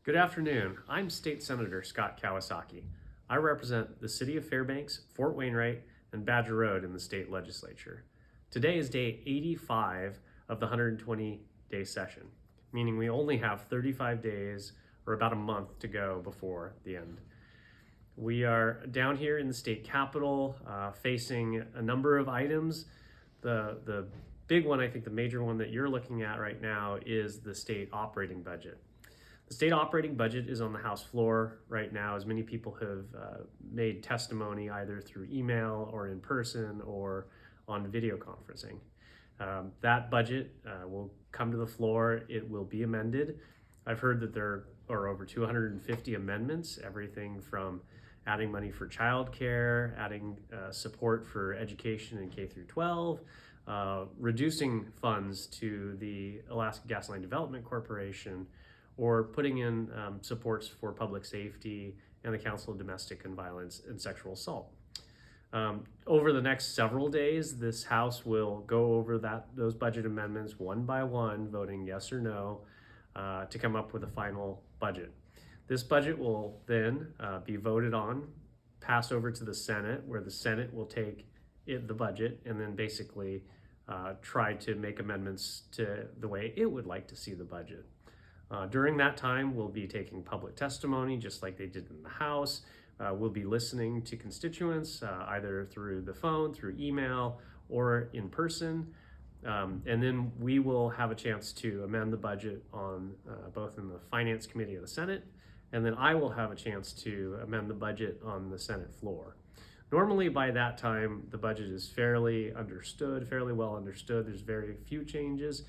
Good afternoon. I'm State Senator Scott Kawasaki. I represent the City of Fairbanks, Fort Wainwright, and Badger Road in the state legislature. Today is day 85 of the 120-day session, meaning we only have 35 days or about a month to go before the end. We are down here in the state capitol facing a number of items. The big one, I think the major one that you're looking at right now is the state operating budget. The state operating budget is on the House floor right now, as many people have made testimony either through email or in person or on video conferencing. That budget will come to the floor. It will be amended. I've heard that there are over 250 amendments, everything from adding money for childcare, adding support for education in K through 12, reducing funds to the Alaska Gas Line Development Corporation, or putting in supports for public safety and the Council of Domestic and Violence and Sexual Assault. Over the next several days, this House will go over those budget amendments one by one, voting yes or no to come up with a final budget. This budget will then be voted on, pass over to the Senate, where the Senate will take the budget and then basically try to make amendments to the way it would like to see the budget. During that time, we'll be taking public testimony, just like they did in the House. We'll be listening to constituents, either through the phone, through email, or in person. And then we will have a chance to amend the budget on both in the Finance Committee of the Senate, and then I will have a chance to amend the budget on the Senate floor. Normally by that time, the budget is fairly well understood. There's very few changes,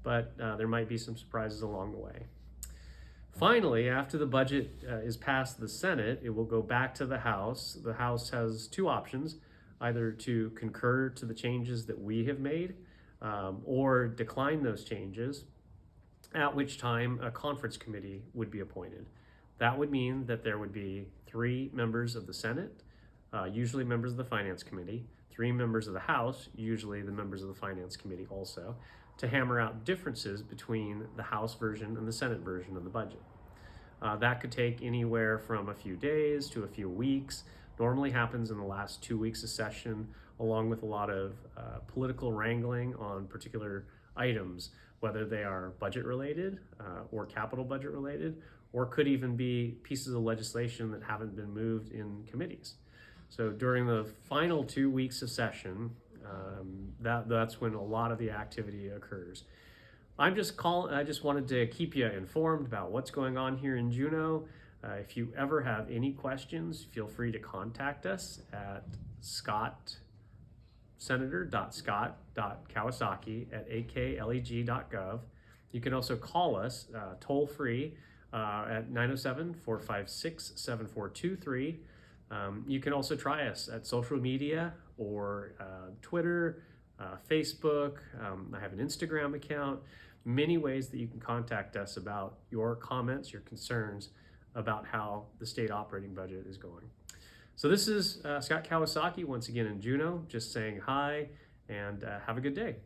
but there might be some surprises along the way. Finally, after the budget is passed the Senate, it will go back to the House. The House has two options, either to concur to the changes that we have made or decline those changes, at which time a conference committee would be appointed. That would mean that there would be 3 members of the Senate, usually members of the Finance Committee, 3 members of the House, usually the members of the Finance Committee also, to hammer out differences between the House version and the Senate version of the budget. That could take anywhere from a few days to a few weeks. Normally happens in the last 2 weeks of session, along with a lot of political wrangling on particular items, whether they are budget related or capital budget related, or could even be pieces of legislation that haven't been moved in committees. So during the final 2 weeks of session, that's when a lot of the activity occurs. I just wanted to keep you informed about what's going on here in Juneau. If you ever have any questions, feel free to contact us at senator.scott.kawasaki@akleg.gov. You can also call us toll free at 907-456-7423. You can also try us at social media or Twitter, Facebook. I have an Instagram account. Many ways that you can contact us about your comments, your concerns about how the state operating budget is going. So this is Scott Kawasaki once again in Juneau, just saying hi and have a good day.